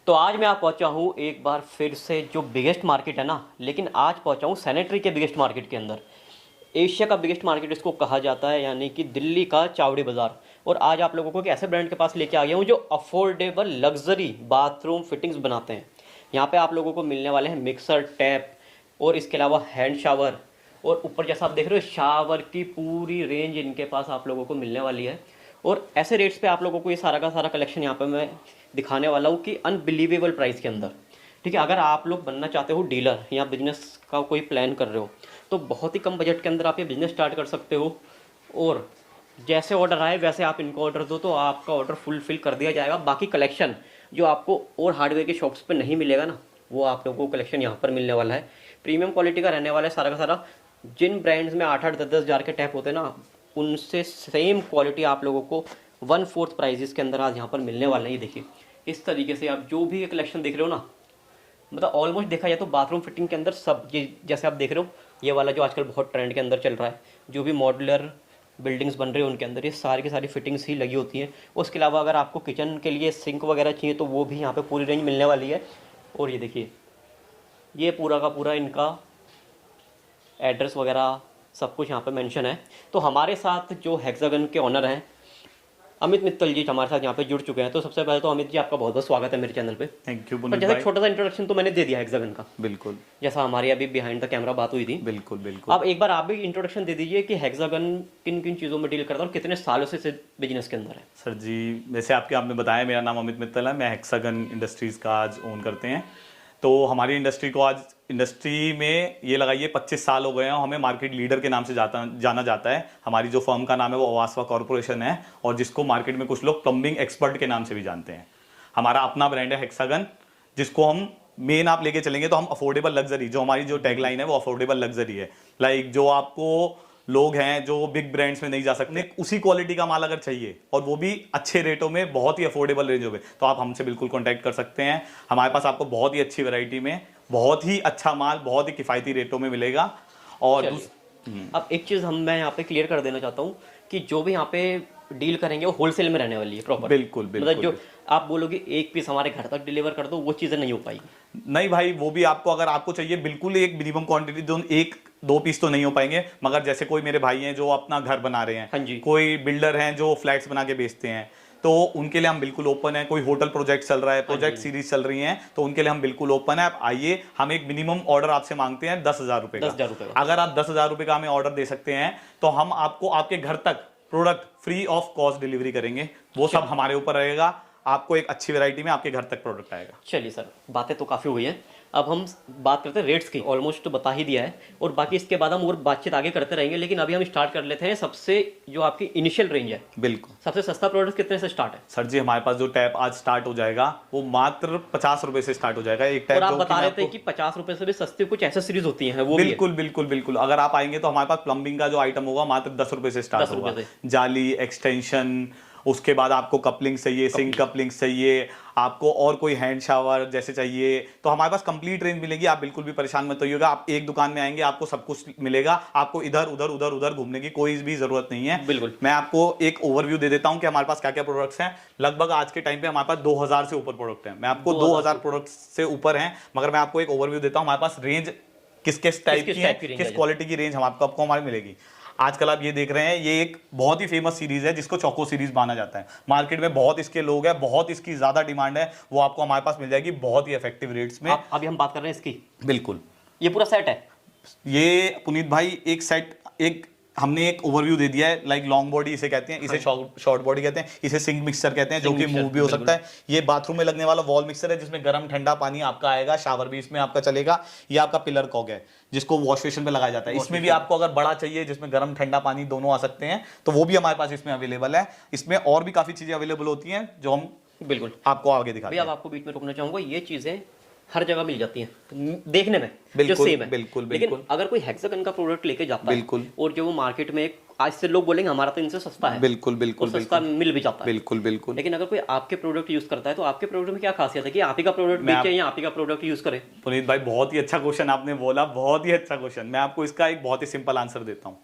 तो आज मैं पहुंचा हूँ एक बार फिर से जो बिगेस्ट मार्केट है ना, लेकिन आज पहुंचा हूँ सैनिटरी के बिगेस्ट मार्केट के अंदर। एशिया का बिगेस्ट मार्केट इसको कहा जाता है, यानी कि दिल्ली का चावड़ी बाज़ार। और आज आप लोगों को एक ऐसे ब्रांड के पास लेके आ गया हूँ जो अफोर्डेबल लग्जरी बाथरूम फिटिंग्स बनाते हैं। यहाँ पे आप लोगों को मिलने वाले हैं मिक्सर, टैप और इसके अलावा हैंड शावर। और ऊपर जैसा आप देख रहे हो शावर की पूरी रेंज इनके पास आप लोगों को मिलने वाली है। और ऐसे रेट्स पे आप लोगों को ये सारा का सारा कलेक्शन यहाँ पे मैं दिखाने वाला हूँ कि अनबिलीवेबल प्राइस के अंदर। ठीक है, अगर आप लोग बनना चाहते हो डीलर या बिजनेस का कोई प्लान कर रहे हो तो बहुत ही कम बजट के अंदर आप ये बिज़नेस स्टार्ट कर सकते हो। और जैसे ऑर्डर आए वैसे आप इनको ऑर्डर दो तो आपका ऑर्डर फुलफिल कर दिया जाएगा। बाकी कलेक्शन जो आपको और हार्डवेयर के शॉप्स पे नहीं मिलेगा ना, वो आप लोगों को कलेक्शन यहाँ पर मिलने वाला है। प्रीमियम क्वालिटी का रहने वाला है सारा का सारा। जिन ब्रांड्स में 8-8, 10-10 हज़ार के टैप होते हैं ना, उनसे सेम क्वालिटी आप लोगों को 1/4 प्राइजेस के अंदर आज यहाँ पर मिलने वाले हैं। ये देखिए, इस तरीके से आप जो भी ये कलेक्शन देख रहे हो ना, मतलब ऑलमोस्ट देखा जाए तो बाथरूम फिटिंग के अंदर सब ये जैसे आप देख रहे हो, ये वाला जो आजकल बहुत ट्रेंड के अंदर चल रहा है, जो भी मॉड्यूलर बिल्डिंग्स बन रही है उनके अंदर ये सारी की सारी फिटिंग्स ही लगी होती हैं। उसके अलावा अगर आपको किचन के लिए सिंक वगैरह चाहिए तो वो भी यहाँ पे पूरी रेंज मिलने वाली है। और ये देखिए, ये पूरा का पूरा इनका एड्रेस वगैरह सब कुछ यहाँ पे मेंशन है। तो हमारे साथ जो हेक्सागन के ओनर हैं अमित मित्तल जी हमारे साथ यहाँ पे जुड़ चुके हैं। तो सबसे पहले तो अमित जी आपका बहुत बहुत स्वागत है मेरे चैनल पे। थैंक यू पर पुनीत जैसे भाई। छोटा सा इंट्रोडक्शन तो मैंने दे दिया हेक्सागन का, बिल्कुल जैसा हमारी अभी बिहाइंड द कैमरा बात हुई थी। बिल्कुल बिल्कुल। अब एक बार आप भी इंट्रोडक्शन दे दीजिए कि हेक्सागन किन किन चीज़ों में डील करता है और कितने सालों से इस बिजनेस के अंदर है। सर जी, जैसे आपने बताया, मेरा नाम अमित मित्तल है, मैं हेक्सागन इंडस्ट्रीज़ का आज ओन करते हैं। तो हमारी इंडस्ट्री को आज इंडस्ट्री में ये लगाइए 25 साल हो गए हैं। हमें मार्केट लीडर के नाम से जाना जाता है। हमारी जो फर्म का नाम है वो अवासवा कॉर्पोरेशन है, और जिसको मार्केट में कुछ लोग प्लम्बिंग एक्सपर्ट के नाम से भी जानते हैं। हमारा अपना ब्रांड है हेक्सागन, जिसको हम मेन आप लेके चलेंगे तो हम अफोर्डेबल लग्जरी, जो हमारी जो टैगलाइन है वो अफोर्डेबल लग्जरी है। लाइक जो आपको लोग हैं जो बिग ब्रांड्स में नहीं जा सकते, उसी क्वालिटी का माल अगर चाहिए और वो भी अच्छे रेटों में, बहुत ही अफोर्डेबल रेंजों में, तो आप हमसे बिल्कुल कांटेक्ट कर सकते हैं। हमारे पास आपको बहुत ही अच्छी वैरायटी में बहुत ही अच्छा माल बहुत ही किफ़ायती रेटों में मिलेगा। और अब एक चीज़ मैं यहाँ पे क्लियर कर देना चाहता हूँ कि जो भी यहाँ पे डील करेंगे वो होलसेल में रहने वाली है प्रॉपर। बिल्कुल बिल्कुल। मतलब जो आप बोलोगे एक पीस हमारे घर तक डिलीवर कर दो, वो चीज़ें नहीं हो पाएगी। नहीं भाई, वो भी आपको अगर आपको चाहिए बिल्कुल एक मिनिमम क्वांटिटी, जो 1-2 पीस तो नहीं हो पाएंगे, मगर जैसे कोई मेरे भाई हैं जो अपना घर बना रहे हैं, हाँ जी, कोई बिल्डर हैं जो फ्लैट्स बना के बेचते हैं, तो उनके लिए हम बिल्कुल ओपन है। कोई होटल प्रोजेक्ट चल रहा है, प्रोजेक्ट सीरीज चल रही हैं, तो उनके लिए हम बिल्कुल ओपन है। आप आइए, हम एक मिनिमम ऑर्डर आपसे मांगते हैं 10,000 रुपए का। 10,000 रुपए। अगर आप 10,000 रुपए का हमें ऑर्डर दे सकते हैं तो हम आपको आपके घर तक product free of cost delivery करेंगे। वो सब हमारे ऊपर रहेगा। आपको एक अच्छी वैरायटी में आपके घर तक प्रोडक्ट आएगा। चलिए सर, बातें तो काफ़ी हुई हैं, अब हम बात करते हैं रेट्स की। ऑलमोस्ट तो बता ही दिया है, और बाकी इसके बाद हम और बातचीत आगे करते रहेंगे। लेकिन अभी हम स्टार्ट कर लेते हैं सबसे जो आपकी इनिशियल रेंज है। बिल्कुल। सबसे सस्ता प्रोडक्ट कितने से स्टार्ट है? सर जी, हमारे पास जो टैप आज स्टार्ट हो जाएगा वो मात्र 50 रुपए से स्टार्ट हो जाएगा एक टैप। और आप बता रहे थे कि 50 रुपए से भी सस्ती कुछ एसेसरीज होती हैं, वो बिल्कुल बिल्कुल बिल्कुल। अगर आप आएंगे तो हमारे पास प्लम्बिंग का जो आइटम होगा मात्र 10 रुपए से स्टार्ट होगा। जाली, एक्सटेंशन, उसके बाद आपको कपलिंग चाहिए, सिंक कपलिंग चाहिए, आपको और कोई हैंड शावर जैसे चाहिए, तो हमारे पास कंप्लीट रेंज मिलेगी। आप बिल्कुल भी परेशान मत होइएगा। आप एक दुकान में आएंगे आपको सब कुछ मिलेगा। आपको इधर उधर उधर उधर घूमने की कोई भी जरूरत नहीं है। बिल्कुल। मैं आपको एक ओवरव्यू दे देता हूं कि हमारे पास क्या क्या प्रोडक्ट्स हैं। लगभग आज के टाइम पे हमारे पास 2000 से ऊपर प्रोडक्ट हैं। मैं आपको 2000 प्रोडक्ट्स से ऊपर हैं, मगर मैं आपको एक ओवरव्यू देता हूं हमारे पास रेंज किस किस टाइप की है, किस क्वालिटी की रेंज आपको हमारी मिलेगी। आजकल आप ये देख रहे हैं, ये एक बहुत ही फेमस सीरीज है जिसको चौको सीरीज माना जाता है। मार्केट में बहुत इसके लोग हैं, बहुत इसकी ज्यादा डिमांड है। वो आपको हमारे पास मिल जाएगी बहुत ही इफेक्टिव रेट्स में। अभी हम बात कर रहे हैं इसकी। बिल्कुल। ये पूरा सेट है। ये पुनीत भाई एक सेट, एक हमने एक ओवरव्यू दे दिया है। लाइक लॉन्ग बॉडी इसे कहते हैं, इसे शॉर्ट बॉडी कहते हैं, इसे सिंक मिक्सर कहते हैं, जो कि मूव भी हो सकता है। ये बाथरूम में लगने वाला वॉल मिक्सर है जिसमें गर्म ठंडा पानी आपका आएगा, शावर भी इसमें आपका चलेगा। ये आपका पिलर कॉक है जिसको वॉश बेसिन पे लगाया जाता है। इसमें भी आपको अगर बड़ा चाहिए जिसमें गर्म ठंडा पानी दोनों आ सकते हैं, तो वो भी हमारे पास इसमें अवेलेबल है। इसमें और भी काफी चीजें अवेलेबल होती हैं जो हम बिल्कुल आपको आगे दिखाते हैं। अब आपको बीच में रोकना चाहूंगा, ये चीजें हर जगह मिल जाती हैं देखने में, बिल्कुल, जो सेम है। बिल्कुल, लेकिन बिल्कुल। अगर कोई हेक्सागन का प्रोडक्ट लेके जाता बिल्कुल। है और जो वो मार्केट में आज से लोग बोलेंगे हमारा तो इनसे सस्ता है, बिल्कुल बिल्कुल, सस्ता मिल भी जाता है। बिल्कुल बिल्कुल। लेकिन अगर कोई आपके प्रोडक्ट यूज करता है तो आपके प्रोडक्ट में क्या खासियत है कि आप ही का प्रोडक्ट बेचे या आप ही का प्रोडक्ट यूज करें? पुनीत भाई, बहुत ही अच्छा क्वेश्चन आपने बोला, बहुत ही अच्छा क्वेश्चन। मैं आपको इसका एक बहुत ही सिंपल आंसर देता हूँ।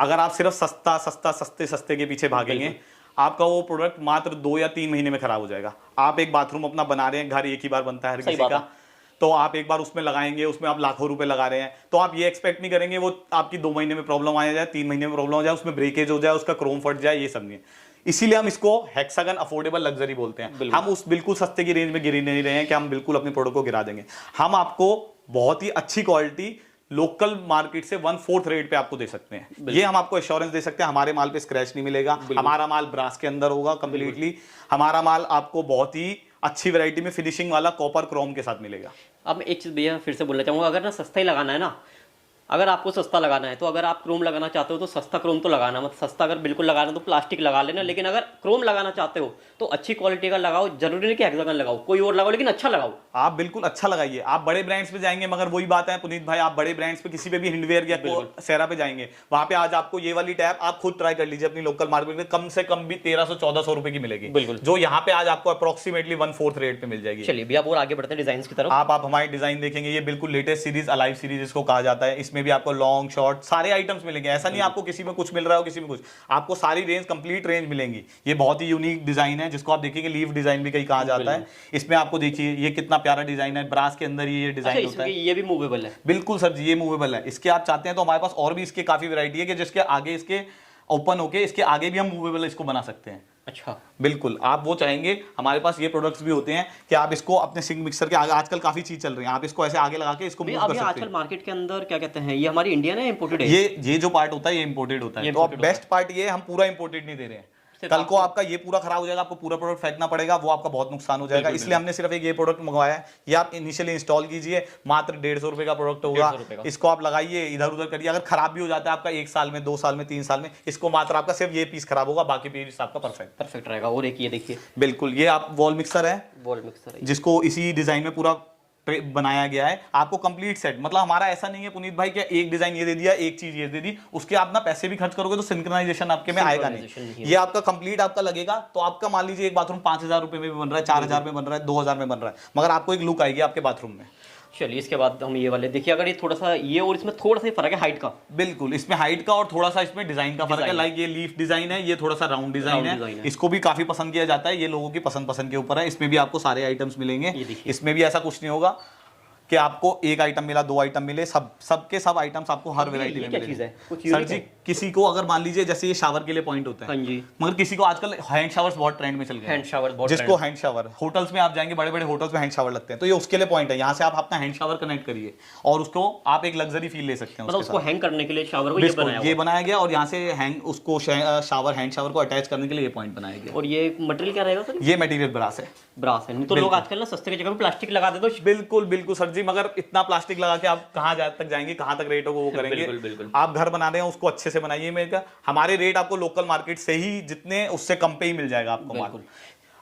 अगर आप सिर्फ सस्ता सस्ता सस्ते सस्ते के पीछे भागेंगे, आपका वो प्रोडक्ट मात्र 2 या 3 महीने में खराब हो जाएगा। आप एक बाथरूम अपना बना रहे हैं, घर एक ही बार बनता है हर सही किसी बात का, है। तो आप एक बार उसमें लगाएंगे, उसमें आप लाखों रुपए लगा रहे हैं, तो आप ये एक्सपेक्ट नहीं करेंगे वो आपकी 2 महीने में प्रॉब्लम आ जाए, 3 महीने में प्रॉब्लम हो जाए, उसमें ब्रेकेज हो जाए, उसका क्रोम फट जाए, ये सब नहीं है। इसीलिए हम इसको हेक्सागन अफोर्डेबल लग्जरी बोलते हैं। हम उस बिल्कुल सस्ते की रेंज में गिर नहीं रहे हैं कि हम बिल्कुल अपने प्रोडक्ट को गिरा देंगे। हम आपको बहुत ही अच्छी क्वालिटी लोकल मार्केट से 1/4 रेट पे आपको दे सकते हैं। ये हम आपको एश्योरेंस दे सकते हैं, हमारे माल पे स्क्रैच नहीं मिलेगा, हमारा माल ब्रास के अंदर होगा कंप्लीटली, हमारा माल आपको बहुत ही अच्छी वैरायटी में फिनिशिंग वाला कॉपर क्रोम के साथ मिलेगा। अब मैं एक चीज़ भैया फिर से बोलना चाहूँगा, अगर ना सस्ता ही लगाना है ना, अगर आपको सस्ता लगाना है तो अगर आप क्रोम लगाना चाहते हो तो सस्ता क्रोम तो लगाना, मतलब सस्ता अगर बिल्कुल लगाना है तो प्लास्टिक लगा लेना, लेकिन अगर क्रोम लगाना चाहते हो तो अच्छी क्वालिटी का लगाओ। जरूरी नहीं कि हेक्सागन लगाओ, कोई और लगाओ, लेकिन अच्छा लगाओ। आप बिल्कुल अच्छा लगाइए। आप बड़े ब्रांड्स पे जाएंगे, मगर वही बात है पुनीत भाई, आप बड़े ब्रांड्स पे किसी पे भी हिंडवेयर या सेरा पे जाएंगे, वहां पे आज आपको ये वाली टैप आप खुद ट्राई कर लीजिए अपनी लोकल मार्केट में, कम से कम भी 1300-1400 रुपए की मिलेगी, बिल्कुल। जो यहाँ पे आज आपको अप्रोक्सीमेटली 1/4 रेट पे मिल जाएगी। चलिए भैया और आगे बढ़ते हैं डिजाइन की तरफ। आप हमारे डिजाइन देखेंगे, ये बिल्कुल लेटेस्ट सीरीज, अलाइव सीरीज इसको कहा जाता है। इसमें भी आपको लॉन्ग शॉर्ट सारे आइटम्स मिलेंगे, ऐसा नहीं आपको किसी में कुछ मिल रहा हो किसी में कुछ, आपको सारी रेंज कंप्लीट रेंज मिलेंगी। ये बहुत ही यूनिक डिजाइन है, जिसको आप देखेंगे लीफ डिजाइन भी कहीं कहा जाता है। इसमें आपको देखिए ये कितना प्यारा डिजाइन है, ब्रास के अंदर ये डिजाइन होता है। ये भी मूवेबल है? बिल्कुल सर जी, ये मूवेबल है। इसके आप चाहते हैं तो हमारे पास और भी इसके काफी वैरायटी है कि जिसके आगे इसके ओपन होके इसके आगे भी हम मूवेबल इसको बना सकते हैं। अच्छा, बिल्कुल, आप वो चाहेंगे हमारे पास ये प्रोडक्ट्स भी होते हैं कि आप इसको अपने सिंक मिक्सर के आगे, आजकल काफी चीज चल रही है, आप इसको ऐसे आगे लगा के इसको मूव कर सकते हैं। आजकल मार्केट के अंदर क्या कहते हैं, ये हमारी इंडियन है इंपोर्टेड है? ये जो पार्ट होता है ये इंपोर्टेड होता है, तो अब बेस्ट पार्ट ये हम पूरा इंपोर्टेड नहीं दे रहे हैं। कल को आपका ये पूरा खराब हो जाएगा, आपको पूरा प्रोडक्ट फेंकना पड़ेगा, वो आपका बहुत नुकसान हो जाएगा। इसलिए हमने सिर्फ एक ये प्रोडक्ट मंगवाया है। ये आप इनिशियली इंस्टॉल कीजिए, मात्र 150 रुपए का प्रोडक्ट होगा। इसको आप लगाइए, इधर उधर करिए, अगर खराब भी हो जाता है आपका 1 साल में, 2 साल में, 3 साल में, इसको मात्र आपका सिर्फ ये पीस खराब होगा, बाकी पीस आपका परफेक्ट रहेगा। और एक ये देखिए, बिल्कुल, ये आप वॉल मिक्सर है, जिसको इसी डिजाइन में पूरा बनाया गया है। आपको कंप्लीट सेट, मतलब हमारा ऐसा नहीं है पुनीत भाई कि एक डिजाइन ये दे दिया, एक चीज ये दे दी, उसके आप ना पैसे भी खर्च करोगे तो सिंक्रोनाइजेशन आपके में आएगा नहीं। ये आपका कंप्लीट आपका लगेगा, तो आपका मान लीजिए एक बाथरूम 5000 रुपए में भी बन रहा है, 4000 में बन रहा है, 2000 में बन रहा है, मगर आपको एक लुक आएगी आपके बाथरूम में। चलिए इसके बाद हम ये वाले देखिए, अगर ये थोड़ा सा ये और इसमें थोड़ा सा फर्क है हाइट का। बिल्कुल, इसमें हाइट का और थोड़ा सा इसमें डिजाइन का फर्क है। लाइक ये लीफ डिजाइन है, ये थोड़ा सा राउंड डिजाइन है, इसको भी काफी पसंद किया जाता है। ये लोगों की पसंद के ऊपर है। इसमें भी आपको सारे आइटम्स मिलेंगे, इसमें भी ऐसा कुछ नहीं होगा कि आपको एक आइटम मिला, 2 आइटम मिले, सबके सब आइटम्स आपको हर वैरायटी में मिलेंगे। सर जी, किसी को अगर मान लीजिए जैसे ये शावर के लिए पॉइंट होता है, मगर किसी को आजकल हैंड शावर्स बहुत ट्रेंड में चल गए, हैंड शावर, जिसको हैंड शावर, होटल्स में आप जाएंगे, बड़े बड़े होटल्स में हैंड शावर लगते हैं, तो ये उसके लिए पॉइंट है। यहाँ से आप अपना हैंड शावर कनेक्ट करिए और उसको आप एक लग्जरी फील ले सकते हैं। मतलब उसको हैंग करने के लिए शावर को ये बनाया गया, और यहाँ से हैंग उसको शावर हैंड शावर को अटैच करने के लिए ये पॉइंट बनाया गया। और ये मटेरियल क्या रहेगा सर? ये मटेरियल ब्रास है। ब्रास है, तो लोग आजकल ना सस्ते की जगह पे प्लास्टिक लगा देते हैं। बिल्कुल बिल्कुल सर जी, मगर इतना प्लास्टिक लगा के आप कहाँ तक जाएंगे, कहाँ तक रेटों को वो करेंगे। बिल्कुल। आप घर बना रहे हैं उसको अच्छे से बनाइए। मेरे हमारे रेट आपको लोकल मार्केट से ही जितने उससे कम पे ही मिल जाएगा आपको माल।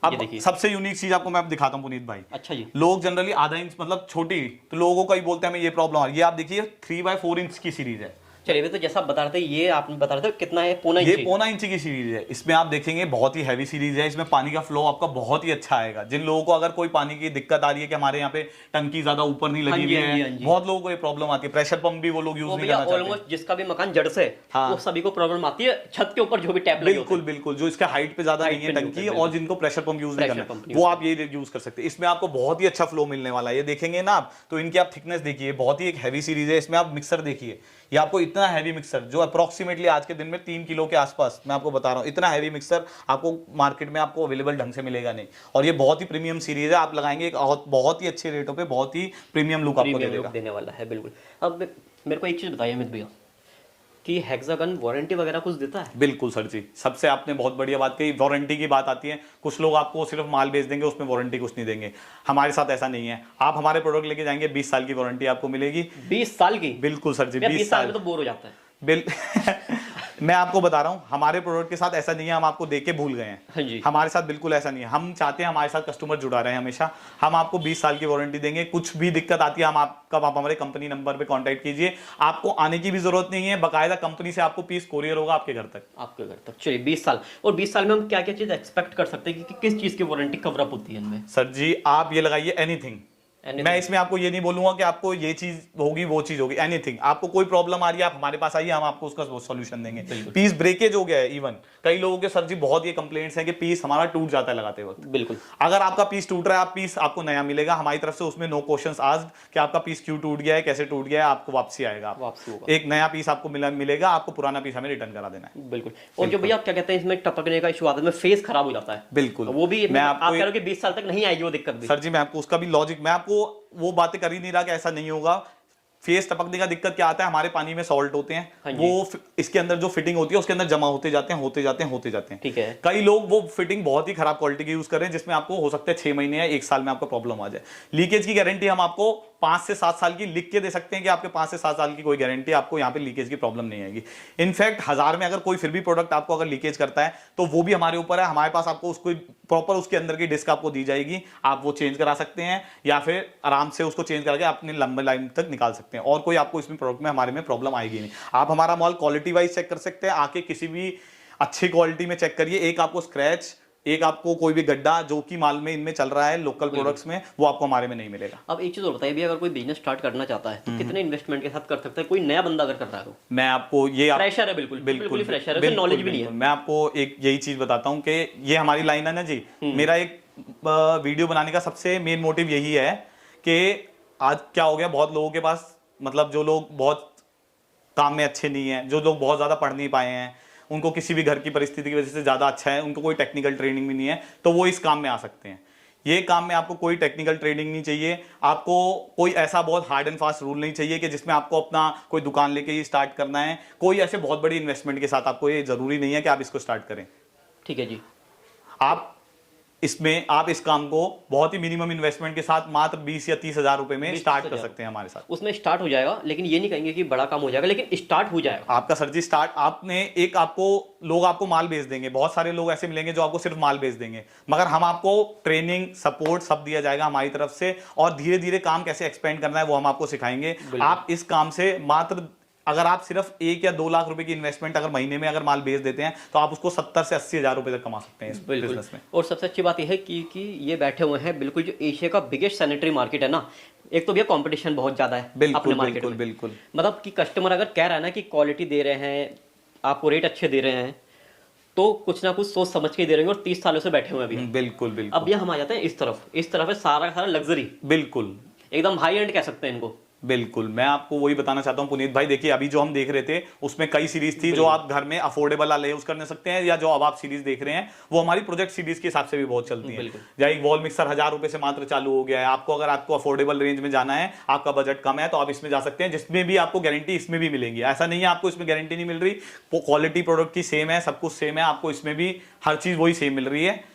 अब सबसे यूनिक चीज आपको मैं दिखाता हूँ पुनीत भाई। अच्छा जी। लोग जनरली आधा इंच मतलब छोटी, तो लोगों का ही बोलते हैं हमें ये प्रॉब्लम है। ये आप देखिए 3x4 इंच की सीरीज है। चलिए तो जैसा बता रहे थे, ये आपने बता रहे थे कितना है, पौना इंच? ये पौना इंच की सीरीज है। इसमें आप देखेंगे बहुत ही हैवी सीरीज है। इसमें पानी का फ्लो आपका बहुत ही अच्छा आएगा। जिन लोगों को अगर कोई पानी की दिक्कत आ रही है कि हमारे यहाँ पे टंकी ज्यादा ऊपर नहीं लगी हुई है, बहुत लोगों को ये प्रॉब्लम आती है। प्रेशर पंप भी वो लोग यूज नहीं करना चाहते। ऑलमोस्ट जिसका भी मकान जड़ से वो सभी को प्रॉब्लम आती है, छत के ऊपर जो भी टैप लगे। बिल्कुल बिल्कुल, जो इसका हाइट पे ज्यादा नहीं है टंकी, और जिनको प्रेशर पंप यूज नहीं करना, वो आप ये यूज कर सकते हैं। इसमें आपको बहुत ही अच्छा फ्लो मिलने वाला है। ये देखेंगे ना आप, तो इनकी आप थिकनेस देखिए, बहुत ही एक हैवी सीरीज है। इसमें आप मिक्सर देखिए, ये आपको इतना हैवी मिक्सर, जो अप्रोक्सीमेटली आज के दिन में 3 किलो के आसपास, मैं आपको बता रहा हूँ, इतना हैवी मिक्सर आपको मार्केट में आपको अवेलेबल ढंग से मिलेगा नहीं। और ये बहुत ही प्रीमियम सीरीज है। आप लगाएंगे एक बहुत ही अच्छे रेटों पे, बहुत ही प्रीमियम लुक आपको देने वाला है। बिल्कुल। अब मेरे को एक चीज बताइए अमित भैया, कि हेक्सागन वारंटी वगैरह कुछ देता है? बिल्कुल सर जी, सबसे आपने बहुत बढ़िया बात कही। वारंटी की बात आती है, कुछ लोग आपको सिर्फ माल बेच देंगे, उसमें वारंटी कुछ नहीं देंगे। हमारे साथ ऐसा नहीं है। आप हमारे प्रोडक्ट लेके जाएंगे, 20 साल की वारंटी आपको मिलेगी। 20 साल की? बिल्कुल सर जी, 20 साल में तो बोर हो जाता है। मैं आपको बता रहा हूं, हमारे प्रोडक्ट के साथ ऐसा नहीं है हम आपको देके भूल गए हैं। हाँ जी। हमारे साथ बिल्कुल ऐसा नहीं है। हम चाहते हैं हमारे साथ कस्टमर जुड़ा रहे हमेशा। हम आपको 20 साल की वारंटी देंगे। कुछ भी दिक्कत आती है आप हमारे कंपनी नंबर पे कांटेक्ट कीजिए। आपको आने की भी जरूरत नहीं है, बकायदा कंपनी से आपको पीस कोरियर होगा आपके घर तक। चलिए 20 साल, और 20 साल में हम क्या क्या चीज एक्सपेक्ट कर सकते हैं कि किस चीज की वारंटी कवर अप होती है इनमें? सर जी, आप ये लगाइए एनीथिंग, मैं इसमें आपको ये नहीं बोलूंगा कि आपको ये चीज होगी वो चीज होगी, एनीथिंग। आपको कोई प्रॉब्लम आ रही है आप हमारे पास आइए, हम आपको उसका सॉल्यूशन देंगे। पीस ब्रेकेज हो गया है, इवन कई लोगों के सर जी बहुत ये कंप्लेंट्स हैं कि पीस हमारा टूट जाता है लगाते वक्त। बिल्कुल, अगर आपका पीस टूट रहा है, आप पीस आपको नया मिलेगा हमारी तरफ से, उसमें नो क्वेश्चंस आस्क्ड कि आपका पीस क्यों टूट गया है, कैसे टूट गया है, आपको वापसी आएगा, वापसी होगा। एक नया पीस आपको मिलेगा, आपको पुराना पीस हमें रिटर्न करा देना है। बिल्कुल। और जो भैया क्या कहते हैं इसमें टपकने का इशू आता है, इसमें फेस खराब हो जाता है। बिल्कुल, वो भी मैं आप आपको कह रहे हो कि 20 साल तक नहीं आएगी वो दिक्कत भी। सर जी मैं आपको उसका भी लॉजिक, मैं आपको वो बातें कर ही नहीं रहा कि ऐसा नहीं होगा। फेस टपकने का दिक्कत क्या आता है, हमारे पानी में सॉल्ट होते हैं, हाँ जी। वो इसके अंदर जो फिटिंग होती है उसके अंदर जमा होते जाते हैं, होते जाते हैं, होते जाते हैं। ठीक है। कई लोग वो फिटिंग बहुत ही खराब क्वालिटी की यूज कर रहे हैं, जिसमें आपको हो सकता है 6 महीने या 1 साल में आपको प्रॉब्लम आ जाए। लीकेज की गारंटी हम आपको 5 से 7 साल की लिख के दे सकते हैं कि आपके 5 से 7 साल की कोई गारंटी, आपको यहाँ पे लीकेज की प्रॉब्लम नहीं आएगी। इनफैक्ट 1000 में अगर कोई फिर भी प्रोडक्ट आपको अगर लीकेज करता है तो वो भी हमारे ऊपर है, हमारे पास आपको उसको प्रॉपर उसके अंदर की डिस्क आपको दी जाएगी, आप वो चेंज करा सकते हैं या फिर आराम से उसको चेंज करके अपनी लंबे लाइन तक निकाल सकते हैं, और कोई आपको इसमें प्रोडक्ट में हमारे में प्रॉब्लम आएगी नहीं। आप हमारा माल क्वालिटी वाइज चेक कर सकते हैं, आके किसी भी अच्छी क्वालिटी में चेक करिए, एक आपको स्क्रैच, एक आपको कोई भी गड्ढा जो कि माल में इनमें चल रहा है लोकल प्रोडक्ट्स में, वो आपको हमारे में नहीं मिलेगा। अब एक चीज और बताइए भैया, अगर कोई बिजनेस स्टार्ट करना चाहता है तो कितने इन्वेस्टमेंट के साथ कर सकता है, कोई नया बंदा अगर कर रहा है तो? मैं आपको ये फ्रेशर है, बिल्कुल बिल्कुल फ्रेशर है, नॉलेज भी नहीं है। मैं आपको एक यही चीज बताता हूँ कि ये हमारी लाइन है ना जी, मेरा एक वीडियो बनाने का सबसे मेन मोटिव यही है कि आज क्या हो गया, बहुत लोगों के पास मतलब जो लोग बहुत काम में अच्छे नहीं है, जो लोग बहुत ज्यादा पढ़ नहीं पाए हैं, उनको किसी भी घर की परिस्थिति की वजह से ज्यादा अच्छा है, उनको कोई टेक्निकल ट्रेनिंग भी नहीं है, तो वो इस काम में आ सकते हैं। ये काम में आपको कोई टेक्निकल ट्रेनिंग नहीं चाहिए, आपको कोई ऐसा बहुत हार्ड एंड फास्ट रूल नहीं चाहिए कि जिसमें आपको अपना कोई दुकान लेके ही स्टार्ट करना है, कोई ऐसे बहुत बड़ी इन्वेस्टमेंट के साथ आपको ये जरूरी नहीं है कि आप इसको स्टार्ट करें। ठीक है जी। आप इस काम को बहुत ही मिनिमम इन्वेस्टमेंट के साथ मात्र 20 या 30 हजार रुपए में स्टार्ट कर सकते हैं हमारे साथ। उसमें स्टार्ट हो जाएगा, लेकिन ये नहीं कहेंगे कि बड़ा काम हो जाएगा, लेकिन स्टार्ट हो जाएगा आपका सर जी। स्टार्ट आपने एक आपको लोग आपको माल बेच देंगे, बहुत सारे लोग ऐसे मिलेंगे जो आपको सिर्फ माल बेच देंगे, मगर हम आपको ट्रेनिंग सपोर्ट सब दिया जाएगा हमारी तरफ से, और धीरे धीरे काम कैसे एक्सपेंड करना है वो हम आपको सिखाएंगे। आप इस काम से मात्र अगर आप सिर्फ 1 या 2 लाख रुपए की इन्वेस्टमेंट अगर महीने में अगर माल बेच देते हैं तो आप उसको 70 से 80 हजार रुपए तक कमा सकते हैं इस बिजनेस में। और सबसे अच्छी बात यह है कि ये बैठे हुए हैं बिल्कुल जो एशिया का बिगेस्ट सैनिटरी मार्केट है ना, एक तो भैया कंपटीशन बहुत ज्यादा है अपने मार्केट में। बिल्कुल मतलब कि कस्टमर अगर कह रहा है ना कि क्वालिटी दे रहे हैं, आपको रेट अच्छे दे रहे हैं, तो कुछ ना कुछ सोच समझ के दे रहे हैं, और 30 सालों से बैठे हुए हैं अभी। बिल्कुल बिल्कुल। अब ये हम आ जाते हैं इस तरफ है सारा का सारा लग्जरी, बिल्कुल एकदम हाई एंड कह सकते हैं इनको। बिल्कुल, मैं आपको वही बताना चाहता हूं पुनीत भाई, देखिए अभी जो हम देख रहे थे उसमें कई सीरीज थी जो आप घर में अफोर्डेबल वाले यूज कर सकते हैं, या जो अब आप सीरीज देख रहे हैं वो हमारी प्रोजेक्ट सीरीज के हिसाब से भी बहुत चलती है। या एक वॉल मिक्सर 1000 रुपए से मात्र चालू हो गया है, आपको अगर आपको अफोर्डेबल रेंज में जाना है, आपका बजट कम है, तो आप इसमें जा सकते हैं, जिसमें भी आपको गारंटी इसमें भी मिलेंगी। ऐसा नहीं है आपको इसमें गारंटी नहीं मिल रही, क्वालिटी प्रोडक्ट की सेम है, सब कुछ सेम है, आपको इसमें भी हर चीज वही सेम मिल रही है,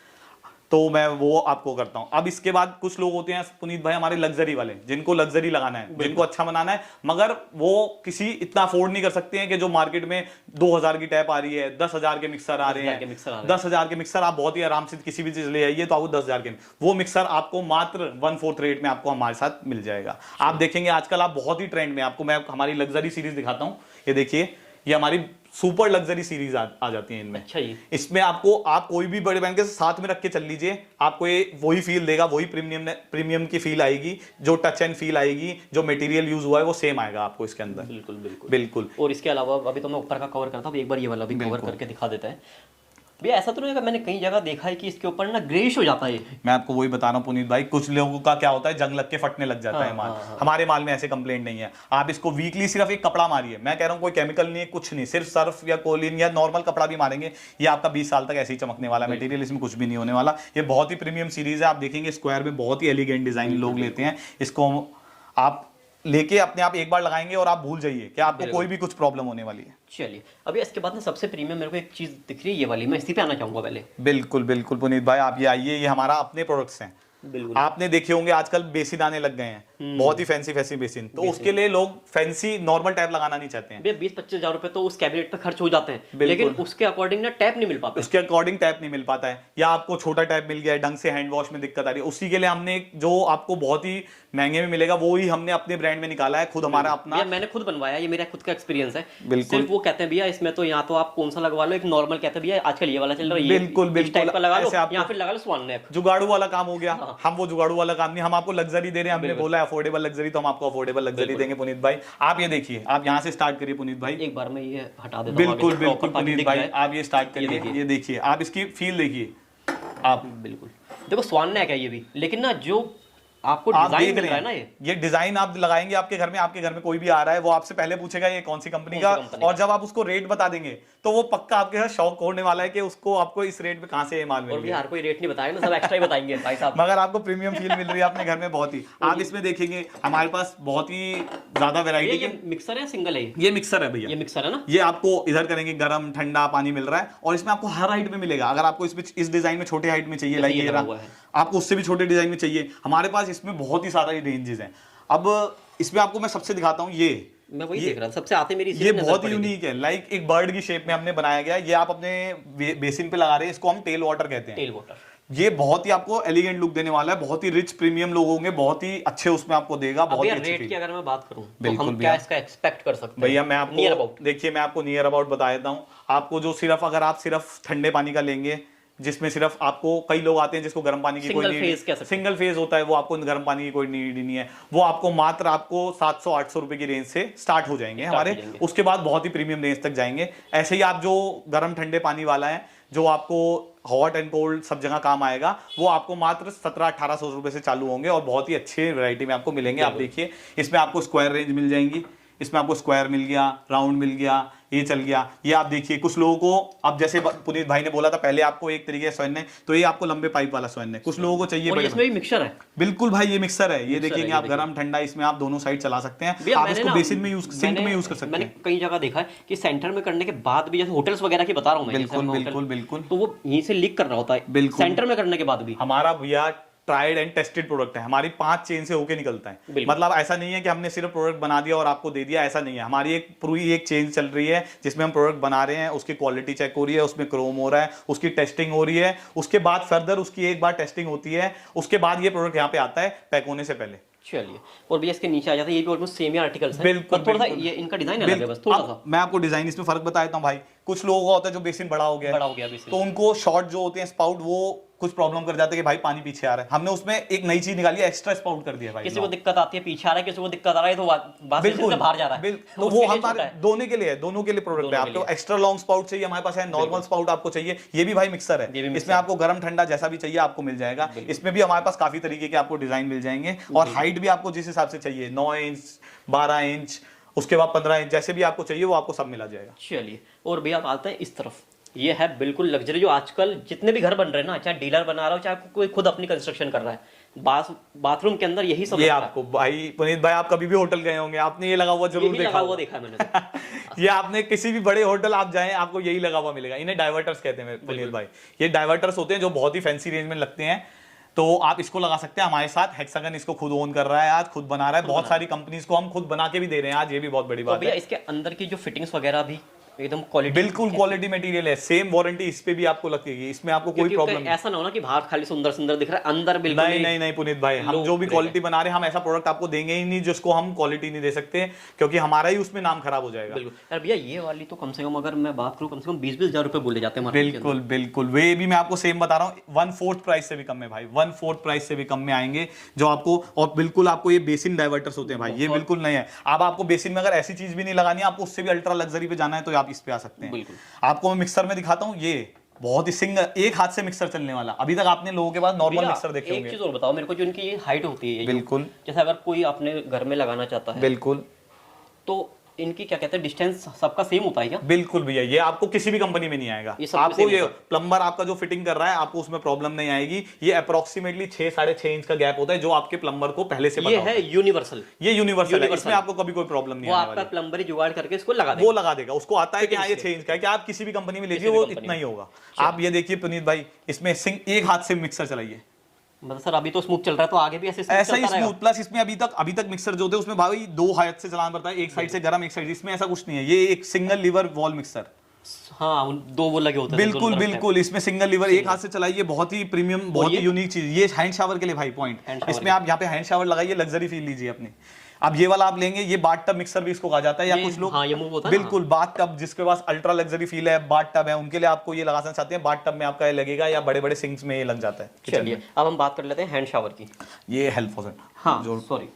तो मैं वो आपको करता हूं। अब इसके बाद कुछ लोग होते हैं पुनीत भाई हमारे लग्जरी वाले, जिनको लग्जरी लगाना है, जिनको अच्छा बनाना है, मगर वो किसी इतना अफोर्ड नहीं कर सकते हैं कि जो मार्केट में 2000 की टैप आ रही है, 10,000 के मिक्सर आ रहे हैं, 10,000 के मिक्सर आप बहुत ही आराम से किसी भी चीज ले आइए तो आपको 10,000 के वो मिक्सर आपको मात्र 1/4 रेट में आपको हमारे साथ मिल जाएगा। आप देखेंगे आजकल आप बहुत ही ट्रेंड में, आपको मैं हमारी लग्जरी सीरीज दिखाता हूँ, ये देखिए, ये हमारी सुपर लग्जरी सीरीज आ जाती है इनमें। अच्छा जी। इसमें आपको आप कोई भी बड़े बैंक के साथ में रख के चल लीजिए, आपको ये वही फील देगा, वही प्रीमियम की फील आएगी, जो टच एंड फील आएगी, जो मटेरियल यूज हुआ है वो सेम आएगा आपको इसके अंदर। बिल्कुल बिल्कुल बिल्कुल। और इसके अलावा अभी तो मैं ऊपर का कवर करता हूँ, एक बार ये वाला भी कवर करके दिखा देता है भैया। ऐसा तो नहीं है, मैंने कई जगह देखा है कि इसके ऊपर ना ग्रेइश हो जाता है। मैं आपको वही बता रहा हूँ पुनीत भाई, कुछ लोगों का क्या होता है जंग लग के फटने लग जाता है माल। हमारे माल में ऐसे कंप्लेंट नहीं है। आप इसको वीकली सिर्फ एक कपड़ा मारिए, मैं कह रहा हूँ कोई केमिकल नहीं है, कुछ नहीं, सिर्फ सर्फ या कोलिन या नॉर्मल कपड़ा भी मारेंगे, ये आपका 20 साल तक ऐसे ही चमकने वाला है। मटेरियल इसमें कुछ भी नहीं होने वाला। ये बहुत ही प्रीमियम सीरीज है, आप देखेंगे स्क्वायर में बहुत ही एलिगेंट डिजाइन लोग लेते हैं। इसको आप लेके अपने आप एक बार लगाएंगे और आप भूल जाइए कि आपको कोई भी कुछ प्रॉब्लम होने वाली है। चलिए अभी इसके बाद ना सबसे प्रीमियम मेरे को एक चीज दिख रही है, ये वाली, मैं इसी पे आना चाहूंगा पहले। बिल्कुल बिल्कुल पुनीत भाई, आप ये आइए, ये हमारा अपने प्रोडक्ट्स हैं। बिल्कुल। आपने देखे होंगे आजकल बेसी दाने लग गए हैं, बहुत ही फैंसी फैंसी बेसिन, तो उसके लिए लोग फैंसी नॉर्मल टैप लगाना नहीं चाहते हैं। भैया 20-25 हजार रुपए तो उस कैबिनेट पे खर्च हो जाते हैं, लेकिन उसके अकॉर्डिंग ना टैप नहीं मिल पाता, उसके अकॉर्डिंग टैप नहीं मिल पाता है, या आपको छोटा टैप मिल गया है, ढंग से हैंड वॉश में दिक्कत आ रही है, उसी के लिए हमने जो आपको बहुत ही महंगे में मिलेगा वो ही हमने अपने ब्रांड में निकाला है, खुद हमारा अपना। भैया मैंने खुद बनवाया, ये मेरा खुद का एक्सपीरियंस है। बिल्कुल। सिर्फ वो कहते हैं भैया इसमें तो यहाँ तो आप कौन सा लगवा लो, एक नॉर्मल कहते हैं भैया आजकल ये वाला चल रहा है, ये बिल्कुल इस बिल्कुल टाइप का लगा लो, ऐसे आपको या फिर लगा लो स्वान नेक। जुगाड़ू वाला काम हो गया। हम वो जुगाड़ू वाला काम नहीं, हम आपको लग्जरी दे रहे हैं, हमने बोला है अफोर्डेबल लग्जरी, तो हम आपको अफोर्डेबल लग्जरी देंगे पुनीत भाई। आप ये देखिए, आप यहाँ से स्टार्ट करिए पुनीत भाई, एक बार मैं ये हटा देता हूँ, बिल्कुल आगे से बिल्कुल proper पुनीत दिख भाई जाए। आप ये स्टार्ट करिए, ये देखिए आप इसकी फील देखिए आप, बिल्कुल देखो स्वान नेक है ये भी, लेकिन ना जो आपको आप डिजाइन देख मिल रहे रहा है ना हैं ये डिजाइन आप लगाएंगे आपके घर में, आपके घर में कोई भी आ रहा है वो आपसे पहले पूछेगा ये कौन सी कंपनी का, और जब आप उसको रेट बता देंगे तो वो पक्का आपके साथ शौक होने वाला है कि उसको आपको इस रेट पे कहां से ये माल मिल और भी गया। हर कोई रेट नहीं बताएगा ना, सब एक्स्ट्रा ही बताएंगे भाई साहब। मगर आपको प्रीमियम फील मिल रही है अपने घर में बहुत ही। आप इसमें देखेंगे हमारे पास बहुत ही ज्यादा वैरायटी ये मिक्सर है सिंगल है ये मिक्सर है भैया, ये मिक्सर है ना, ये आपको इधर करेंगे गर्म ठंडा पानी मिल रहा है, और इसमें आपको हर हाइट में मिलेगा। अगर आपको इस डिजाइन में छोटे हाइट में चाहिए, लाइक ये रहा, आपको उससे भी छोटे डिजाइन में चाहिए, हमारे पास इसमें बहुत ही सारा रेंजेस हैं। अब इसमें आपको मैं सबसे दिखाता हूँ, ये मैं वही देख रहा था, सबसे आते मेरी ये बहुत ही यूनिक है, लाइक एक बर्ड की शेप में हमने बनाया गया है। ये आप अपने बेसिन पे लगा रहे हैं, इसको हम टेल वाटर कहते हैं। टेल वाटर, ये बहुत ही आपको एलिगेंट लुक देने वाला है, बहुत ही रिच प्रीमियम लोग होंगे, बहुत ही अच्छे उसमें आपको देगा, बहुत ही अच्छी रेट की अगर मैं बात करूं तो बिल्कुल हम क्या इसका एक्सपेक्ट कर सकते हैं भैया। मैं आपको देखिए, मैं आपको नियर अबाउट बता देता हूँ आपको, जो सिर्फ अगर आप सिर्फ ठंडे पानी का लेंगे, जिसमें सिर्फ आपको, कई लोग आते हैं जिसको गर्म पानी की कोई नीड, सिंगल फेज होता है, वो आपको गर्म पानी की कोई नीड ही नहीं है, वो आपको मात्र आपको 700-800 रुपए की रेंज से स्टार्ट हो जाएंगे हमारे, उसके बाद बहुत ही प्रीमियम रेंज तक जाएंगे। ऐसे ही आप जो गर्म ठंडे पानी वाला है, जो आपको हॉट एंड कोल्ड सब जगह काम आएगा, वो आपको मात्र 1700-1800 रुपए से चालू होंगे, और बहुत ही अच्छे वैरायटी में आपको मिलेंगे। आप देखिए इसमें आपको स्क्वायर रेंज मिल जाएंगी, इसमें आपको स्क्वायर मिल गया, राउंड मिल गया, ये चल गया। ये आप देखिए कुछ लोगों को, अब जैसे पुनीत भाई ने बोला था पहले आपको एक तरीके से स्वर्ण है, तो ये आपको लंबे पाइप वाला स्वर्ण है, कुछ लोगों को चाहिए बड़े। इसमें भी मिक्सर है, बिल्कुल भाई ये मिक्सर है, ये देखेंगे आप गर्म ठंडा, इसमें आप दोनों साइड चला सकते हैं, आप इसको बेसिन में यूज, सिंक में यूज कर सकते हैं। मैंने कई जगह देखा है कि सेंटर में करने के बाद भी, जैसे होटल्स वगैरह की बता रहा हूं मैं, बिल्कुल बिल्कुल बिल्कुल, तो वो यहीं से लीक कर रहा होता है, बिल्कुल सेंटर में करने के बाद भी। हमारा भैया ट्राइड एंड टेस्टेड प्रोडक्ट है, हमारी 5 चेन से होके निकलता है, मतलब ऐसा नहीं है कि हमने सिर्फ प्रोडक्ट बना दिया और आपको दे दिया, ऐसा नहीं है। हमारी एक पूरी एक चेन चल रही है जिसमें हम प्रोडक्ट बना रहे हैं, उसकी क्वालिटी चेक हो रही है, उसमें क्रोम हो रहा है, उसकी टेस्टिंग हो रही है, उसके बाद फर्दर उसकी एक बार टेस्टिंग होती है, उसके बाद ये प्रोडक्ट यहाँ पे आता है पैक होने से पहले। चलिए, और भैया इसके नीचे आ जाता है, ये भी ऑलमोस्ट सेम ही आर्टिकल्स हैं, बिल्कुल थोड़ा सा ये इनका डिजाइन अलग है बस थोड़ा सा। मैं आपको डिजाइन इसमें फर्क बता देता हूँ भाई। कुछ लोगों का होता है जो बेसिन बड़ा हो गया बेसिन, तो उनको शॉर्ट जो होते हैं स्पाउट, वो कुछ प्रॉब्लम कर जाते हैं कि भाई पानी पीछे आ रहा है, हमने उसमें एक नई चीज निकाली है, एक्स्ट्रा स्पाउट कर दिया भाई। किसी को दिक्कत आती है पीछे आ रहा है, किसी को दिक्कत आ रहा है तो बाथरूम से बाहर जा रहा है, तो वो हमारे दोनों के लिए है, दोनों के लिए प्रोडक्ट है। आपको एक्स्ट्रा लॉन्ग स्पाउट चाहिए हमारे पास है, नॉर्मल स्पाउट आपको चाहिए, ये भी भाई मिक्सर है, इसमें आपको गर्म ठंडा जैसा भी चाहिए आपको मिल जाएगा। इसमें भी हमारे पास काफी तरीके के आपको डिजाइन मिल जाएंगे, और हाइट भी आपको जिस हिसाब से चाहिए, 9 इंच 12 इंच, उसके बाद 15 इंच, जैसे भी आपको चाहिए वो आपको सब मिला जाएगा। चलिए, और भैया आप आते हैं इस तरफ, ये है बिल्कुल लग्जरी, जो आजकल जितने भी घर बन रहे हैं ना, चाहे डीलर बना रहा हो चाहे कोई खुद अपनी कंस्ट्रक्शन कर रहा है, बाथरूम के अंदर यही सब ये आपको भाई पुनीत भाई, आप कभी भी होटल गए होंगे, आपने ये लगा हुआ जरूर देखा हुआ, देखा मैंने। ये आपने किसी भी बड़े होटल आप जाएं, आपको यही लगा हुआ मिलेगा। इन्हें डाइवर्टर्स कहते हैं पुनीत भाई, ये डाइवर्टर्स होते हैं जो बहुत ही फैंसी रेंज में लगते हैं, तो आप इसको लगा सकते हैं हमारे साथ। हेक्सागन इसको खुद ओन कर रहा है, आज खुद बना रहा है, बहुत सारी कंपनीज को हम खुद बना के भी दे रहे हैं आज, ये भी बहुत बड़ी बात है। इसके अंदर की जो फिटिंग्स वगैरह भी एकदम क्वालिटी, बिल्कुल क्वालिटी मटेरियल है, सेम वारंटी इस पे भी आपको लगेगी, इसमें आपको कोई प्रॉब्लम नहीं। ऐसा ना हो ना कि बाहर खाली सुंदर सुंदर दिख रहा है, अंदर बिल्कुल नहीं पुनीत भाई, हम जो भी क्वालिटी बना रहे हैं, हम ऐसा प्रोडक्ट आपको देंगे ही नहीं जिसको हम क्वालिटी नहीं दे सकते, क्योंकि हमारा ही उसमें नाम खराब हो जाएगा। बिल्कुल यार भैया, ये वाली तो कम से कम अगर मैं बात करूं, कम से कम 20-20 हजार रुपए बोले जाते हैं। बिल्कुल बिल्कुल, वे भी मैं आपको सेम बता रहा हूँ, 1/4 प्राइस से भी कम है भाई, 1/4 प्राइस से भी कम में आएंगे जो आपको। और बिल्कुल आपको ये बेसिन डाइवर्टर्स होते हैं भाई, ये बिल्कुल नहीं है। अब आपको बेसिन में अगर ऐसी चीज भी नहीं लगानी है, आपको उससे भी अल्ट्रा लग्जरी पे जाना है, तो आप इस पे आ सकते हैं। आपको मैं मिक्सर में दिखाता हूँ, ये बहुत ही सिंगल एक हाथ से मिक्सर चलने वाला। अभी तक आपने लोगों के पास नॉर्मल मिक्सर देखे होंगे। एक चीज और बताओ मेरे को, जो इनकी ये हाइट होती है, बिल्कुल जैसे अगर कोई अपने घर में लगाना चाहता है, बिल्कुल, तो इनकी क्या कहते हैं, डिस्टेंस सबका सेम होता है क्या? बिल्कुल भैया, ये आपको किसी भी कंपनी में नहीं आएगा। आपको ये प्लम्बर आपका जो फिटिंग कर रहा है, आपको उसमें प्रॉब्लम नहीं आएगी। ये अप्रोक्सीमेटली 6-6.5 इंच का गैप होता है, जो आपके प्लम्बर को पहले से ये है यूनिवर्सल, ये यूनिवर्सल है, इसमें आपको कभी कोई प्रॉब्लम नहीं आएगी। वो आपका प्लम्बर ही जुगाड़ करके इसको लगा देगा, वो लगा देगा, उसको आता है कि हाँ ये 6 इंच का है, कि आप किसी भी कंपनी में लीजिए वो इतना ही होगा। आप ये देखिए पुनीत भाई, इसमें एक हाथ से मिक्सर चलाइए, मतलब सर अभी तो स्मूथ चल रहा है, तो आगे भी ऐसे smooth ऐसा ही चलता रहेगा? स्मूथ। प्लस इसमें अभी तक मिक्सर जो थे उसमें भाई 2 हाथ से चलाना पड़ता है, एक साइड से गर्म एक साइड, इसमें ऐसा कुछ नहीं है, ये एक सिंगल लीवर वॉल मिक्सर। हाँ, दो वो लगे होते हैं दोनों बिल्कुल तरफ से। बिल्कुल, इसमें सिंगल लीवर एक हाथ से चलाइए, बहुत ही प्रीमियम, बहुत ही यूनिक चीज। ये हैंड शावर के लिए भाई हैंड पॉइंट, शावर इसमें आप यहाँ पे हैंड शावर लगाइए, लग्जरी फील लीजिए अपनी। अब ये वाला आप लेंगे, ये बाथ टब मिक्सर भी इसको कहा जाता है, या ये- कुछ लोग हाँ, ये मूव होता है ना? बिल्कुल बाथ टब, जिसके पास अल्ट्रा लग्जरी फील है, बाथ टब है, उनके लिए आपको ये लगाना चाहते हैं। बाथ टब में आपका ये लगेगा, या बड़े बड़े सिंक्स में ये लग जाता है। चलिए अब हम बात कर लेते हैं हैंड शावर की। ये हेल्प हो हाँ सॉरी,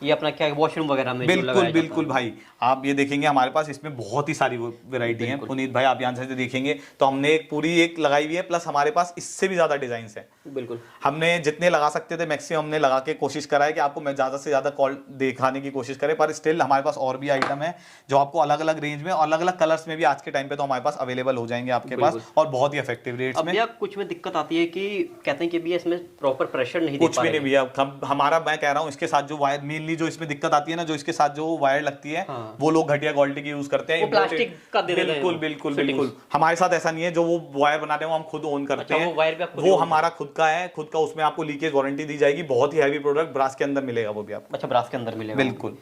ये अपना क्या वॉशरूम वगैरह में जो लगाया बिल्कुल जाता बिल्कुल है। भाई, आप ये देखेंगे हमारे पास इसमें बहुत ही सारी वैरायटी है पुनीत भाई। आप यहाँ से देखेंगे तो हमने एक पूरी एक लगाई हुई है, प्लस हमारे पास इससे भी ज्यादा डिजाइन है। बिल्कुल, हमने जितने लगा सकते थे मैक्सिमम हमने लगा के कोशिश करा है कि आपको मैं ज्यादा से ज्यादा कॉल दिखाने की कोशिश करें, पर स्टिल हमारे पास और भी आइटम है जो आपको अलग अलग रेंज में और अलग अलग कलर्स में भी आज के टाइम पे तो हमारे पास अवेलेबल हो जाएंगे आपके पास, और बहुत ही इफेक्टिव रेट्स अब में। भैया कुछ में दिक्कत आती है कि कहते हैं कि भैया इसमें प्रॉपर प्रेशर नहीं दे कुछ पा भी रहे नहीं भैया, हमारा मैं कह रहा हूँ इसके साथ जो वायर, मेनली जो इसमें दिक्कत आती है ना, जो इसके साथ जो वायर लगती है, हाँ। वो लोग घटिया क्वालिटी की यूज करते हैं, वो प्लास्टिक का दे देते हैं बिल्कुल वो बिल्कुल fittings। बिल्कुल। हमारे साथ ऐसा नहीं है, जो वो वायर बनाते हैं वो हम खुद ओन करते अच्छा, हैं, वो वायर भी आप खुद वो own हमारा खुद का है, खुद का। उसमें आपको लीकेज वारंटी दी जाएगी, बहुत ही हैवी प्रोडक्ट ब्रास के अंदर मिलेगा वो भी आपको। अच्छा, ब्रास के अंदर मिलेगा? बिल्कुल।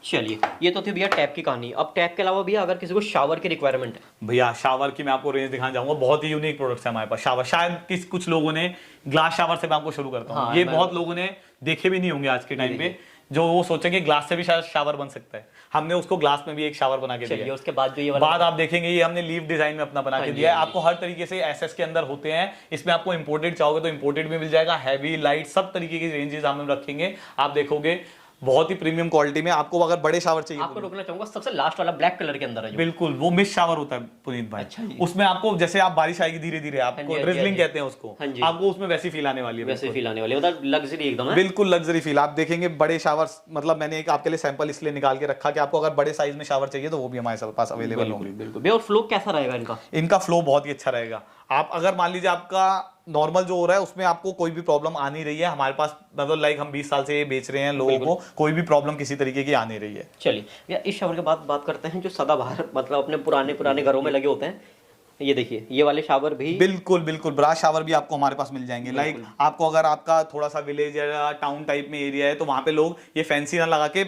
चलिए, ये तो थी भैया टैप की कहानी। अब टैप के अलावा भैया अगर किसी को शावर की रिक्वायरमेंट है, भैया शावर की मैं आपको रेंज दिखाना चाहूंगा, बहुत ही यूनिक प्रोडक्ट्स है हमारे पास। शावर शायद कुछ लोगों ने, ग्लास शावर से मैं आपको शुरू करता हूँ। हाँ, ये बहुत लोगों ने देखे भी नहीं होंगे आज के टाइम पे, जो वो सोचेंगे ग्लास से भी शायद शावर बन सकता है। हमने उसको ग्लास में भी एक शावर बना के दिया चलिए है। उसके बाद जो ये वाला बाद आप देखेंगे ये हमने लीफ डिजाइन में अपना बना के हाँ जी, दिया है। हाँ जी। आपको हर तरीके से एसएस के अंदर होते हैं, इसमें आपको इंपोर्टेड चाहोगे तो इंपोर्टेड भी मिल जाएगा, हैवी लाइट सब तरीके की रेंजेस हम रखेंगे। आप देखोगे बहुत ही प्रीमियम क्वालिटी में। आपको अगर बड़े शावर चाहिए, आपको रोकना चाहूंगा, सबसे लास्ट वाला ब्लैक कलर के अंदर है जो। बिल्कुल वो मिस्ट शावर होता है पुनीत भाई। अच्छा जी। उसमें आपको जैसे आप बारिश आएगी धीरे धीरे, हाँ जी, आपको हाँ जी, ड्रिजलिंग हाँ जी। कहते हैं उसको, हाँ जी। आपको उसमें वैसी फील आने वाली है। वैसे फील आने वाली, मतलब लग्जरी एकदम है। बिल्कुल लग्जरी फील। आप देखेंगे बड़े शावर, मतलब मैंने एक आपके लिए सैंपल इसलिए निकाल के रखा कि आपको अगर बड़े साइज में शावर चाहिए तो वो भी हमारे पास अवेलेबल होंगे। बिल्कुल भैया, और फ्लो कैसा रहेगा इनका? इनका फ्लो बहुत ही अच्छा रहेगा। आप अगर मान लीजिए आपका नॉर्मल जो हो रहा है उसमें आपको कोई भी प्रॉब्लम आ नहीं रही है, हमारे पास मतलब लाइक हम 20 साल से ये बेच रहे हैं लोगों को, कोई भी प्रॉब्लम किसी तरीके की आ नहीं रही है। चलिए भैया, इस शावर के बाद बात करते हैं जो सदाबहार, मतलब अपने पुराने घरों में लगे होते हैं। ये देखिए, ये वाले शावर भी बिल्कुल बिल्कुल, ब्रास शावर भी आपको हमारे पास मिल जाएंगे। लाइक आपको अगर आपका थोड़ा सा विलेज या टाउन टाइप में एरिया है तो वहां पे लोग ये फैंसी ना लगा के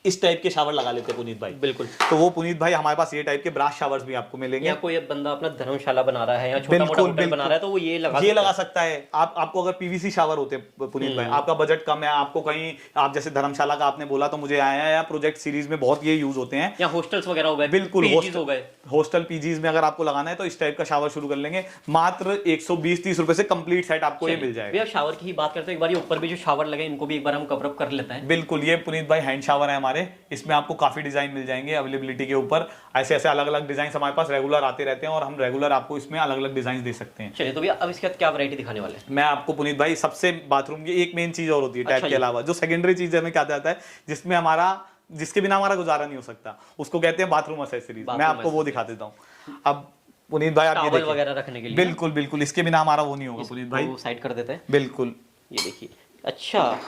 इस टाइप के शावर लगा लेते हैं पुनीत भाई। बिल्कुल, तो वो पुनीत भाई हमारे पास ये टाइप के ब्रास शावर्स भी आपको मिलेंगे। या कोई बंदा अपना धर्मशाला बना रहा है या छोटा मोटा होटल बना रहा है तो वो ये लगा सकता है। आपको अगर पीवीसी शावर होते हैं पुनीत भाई, आपका बजट कम है, आपको कहीं आप जैसे धर्मशाला का आपने बोला तो मुझे आया है, या प्रोजेक्ट सीरीज में बहुत ये यूज होते हैं, या हॉस्टल्स वगैरह हो गए, बिल्कुल PGs हो गए, हॉस्टल पीजीज में अगर आपको लगाना है तो इस टाइप का शावर शुरू कर लेंगे। मात्र 120-30 रुपए से कंप्लीट सेट आपको ये मिल जाएगा। भैया शावर की ही बात करते हैं, एक बार ये ऊपर भी जो शावर लगे इनको भी एक बार हम कवर अप कर लेते हैं। बिल्कुल, ये पुनीत भाई हैंड शावर है हमारे, इसमें आपको काफी डिजाइन मिल जाएंगे अवेलेबिलिटी के ऊपर। ऐसे ऐसे अलग अलग डिजाइन हमारे पास रेगुलर आते रहते हैं और हम रेगुलर आपको इसमें अलग अलग डिजाइन दे सकते हैं। चलिए तो भैया अब इसके बाद क्या वैरायटी दिखाने वाले हैं? मैं आपको पुनीत भाई सबसे बाथरूम की एक मेन चीज और होती है टैप अच्छा के अलावा, जो सेकेंडरी चीज है, क्या जाता है जिसमें जिसके बिना हमारा गुजारा नहीं हो सकता, उसको कहते हैं बाथरूम एक्सेसरीज। मैं आपको वो दिखा देता हूँ। अब पुनीत भाई आप ये टॉवल देखिए, वगैरह रखने के लिए। बिल्कुल बिल्कुल, इसके बिना हमारा वो नहीं होगा पुनीत भाई। वो साइड कर देते हैं, बिल्कुल, ये देखिए। अच्छा,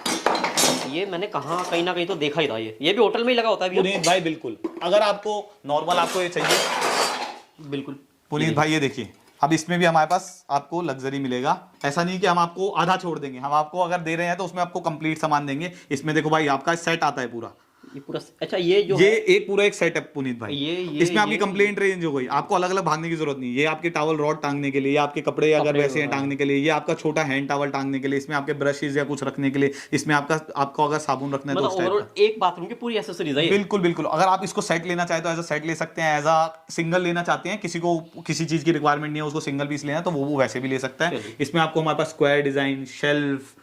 ये मैंने कहीं ना कहीं तो देखा ही था, ये भी होटल में ही लगा होता है भैया। पुनीत भाई बिल्कुल, अगर आपको नॉर्मल आपको ये चाहिए, बिल्कुल पुनीत भाई ये देखिए, अब इसमें भी हमारे पास आपको लग्जरी मिलेगा। ऐसा नहीं कि हम आपको आधा छोड़ देंगे, हम आपको अगर दे रहे हैं तो उसमें आपको कंप्लीट सामान देंगे। इसमें देखो भाई आपका सेट आता है पूरा, ये पूरा। अच्छा, ये जो ये है, एक पूरा एक सेट है पुनीत भाई। इसमें आपकी कंप्लेंट रेंज हो गई, आपको अलग अलग भागने की जरूरत नहीं। ये आपके टॉवल रॉड टांगने के लिए, ये आपके कपड़े अगर वैसे हैं टांगने के लिए, ये आपका छोटा हैंड टॉवल टांगने के लिए, इसमें आपके ब्रशेज या कुछ रखने के लिए, इसमें आपको अगर साबुन रखना है तो उस टाइप ओवरऑल का। एक बाथरूम की पूरी एसेसरीज है ये। बिल्कुल बिल्कुल, अगर आप इसको सेट लेना चाहे तो एज अ सेट ले सकते हैं, एज अ सिंगल लेना चाहते हैं, किसी को किसी चीज की रिक्वायरमेंट नहीं है उसको सिंगल पीस लेना, तो वो वैसे भी ले सकता है। इसमें आपको हमारे पास स्क्वायर डिजाइन, शेल्फ,